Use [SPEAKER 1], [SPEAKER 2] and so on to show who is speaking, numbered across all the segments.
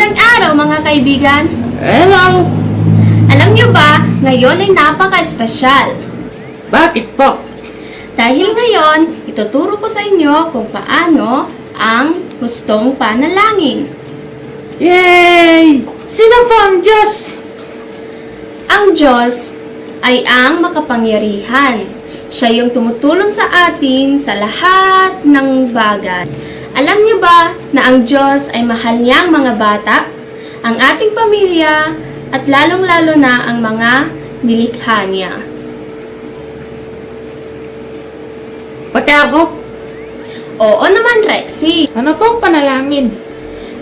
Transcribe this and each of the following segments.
[SPEAKER 1] Magandang araw mga kaibigan!
[SPEAKER 2] Hello!
[SPEAKER 1] Alam niyo ba, ngayon ay napaka-espesyal.
[SPEAKER 2] Bakit po?
[SPEAKER 1] Dahil ngayon, ituturo ko sa inyo kung paano ang hustong panalangin.
[SPEAKER 2] Yay! Sino po ang Diyos?
[SPEAKER 1] Ang Diyos ay ang makapangyarihan. Siya yung tumutulong sa atin sa lahat ng bagay. Alam niyo ba na ang Diyos ay mahal niya ang mga bata, ang ating pamilya, at lalong-lalo na ang mga nilikha niya?
[SPEAKER 2] Pati ako?
[SPEAKER 1] Oo naman, Rexy.
[SPEAKER 2] Ano pong panalangin?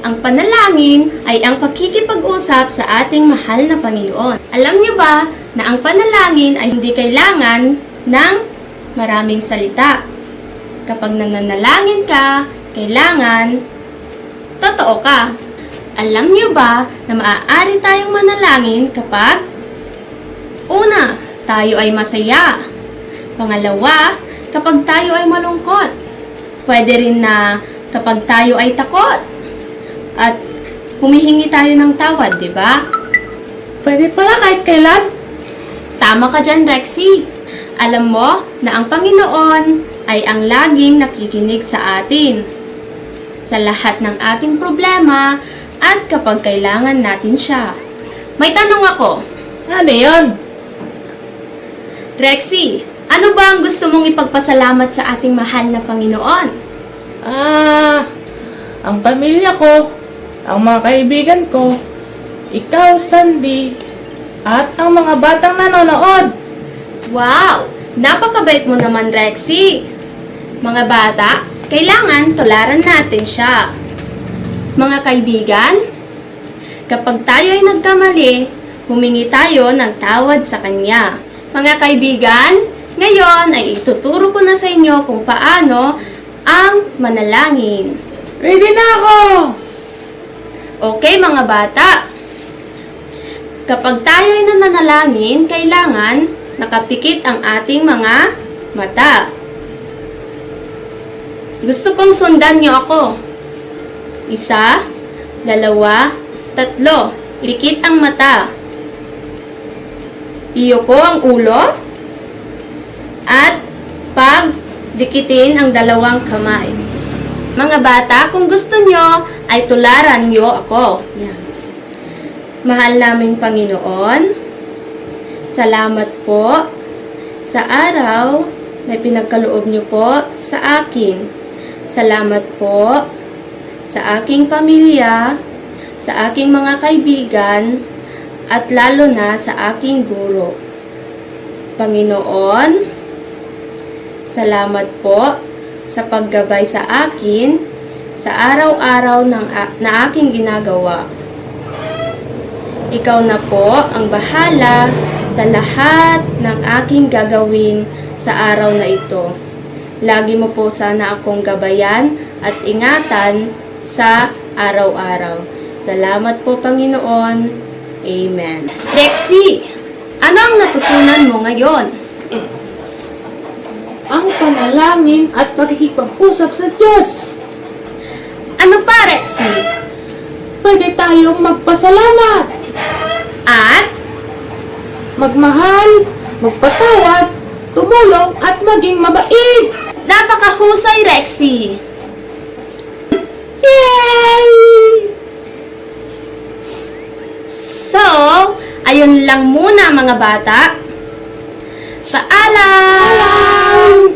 [SPEAKER 1] Ang panalangin ay ang pakikipag-usap sa ating mahal na Panginoon. Alam niyo ba na ang panalangin ay hindi kailangan ng maraming salita? Kapag nananalangin ka, kailangan totoo ka. Alam niyo ba na maaari tayong manalangin kapag una, tayo ay masaya. Pangalawa, kapag tayo ay malungkot. Pwede rin na kapag tayo ay takot. At humihingi tayo ng tawad, di ba?
[SPEAKER 2] Pwede pala kahit kailan?
[SPEAKER 1] Tama ka dyan, Rexy. Alam mo na ang Panginoon ay ang laging nakikinig sa atin sa lahat ng ating problema at kapag kailangan natin siya. May tanong ako.
[SPEAKER 2] Ano yun?
[SPEAKER 1] Rexy, ano ba ang gusto mong ipagpasalamat sa ating mahal na Panginoon?
[SPEAKER 2] Ang pamilya ko, ang mga kaibigan ko, ikaw, Sandy, at ang mga batang nanonood.
[SPEAKER 1] Wow! Napakabait mo naman, Rexy. Mga bata, kailangan tularan natin siya. Mga kaibigan, kapag tayo ay nagkamali, humingi tayo ng tawad sa Kanya. Mga kaibigan, ngayon ay ituturo ko na sa inyo kung paano ang manalangin.
[SPEAKER 2] Ready na ako!
[SPEAKER 1] Okay, mga bata. Kapag tayo ay nananalangin, kailangan nakapikit ang ating mga mata. Gusto kong sundan niyo ako. 1, 2, 3. Ipikit ang mata. Iyuko ang ulo. At pagdikitin ang 2 kamay. Mga bata, kung gusto nyo, ay tularan nyo ako. Yan. Mahal naming Panginoon, salamat po sa araw na pinagkaloob nyo po sa akin. Salamat po sa aking pamilya, sa aking mga kaibigan, at lalo na sa aking guro. Panginoon, salamat po sa paggabay sa akin sa araw-araw na aking ginagawa. Ikaw na po ang bahala sa lahat ng aking gagawin sa araw na ito. Lagi mo po sana akong gabayan at ingatan sa araw-araw. Salamat po, Panginoon. Amen. Rexy, ano ang natutunan mo ngayon?
[SPEAKER 2] Ang panalangin at pagkikipag-usap sa Diyos.
[SPEAKER 1] Ano pa, Rexy?
[SPEAKER 2] Pwede tayong magpasalamat,
[SPEAKER 1] At
[SPEAKER 2] magmahal, magpatawad, tumulong at maging mabait.
[SPEAKER 1] napakahusay, Rexy.
[SPEAKER 2] Yay!
[SPEAKER 1] So, ayun lang muna mga bata. Paalam!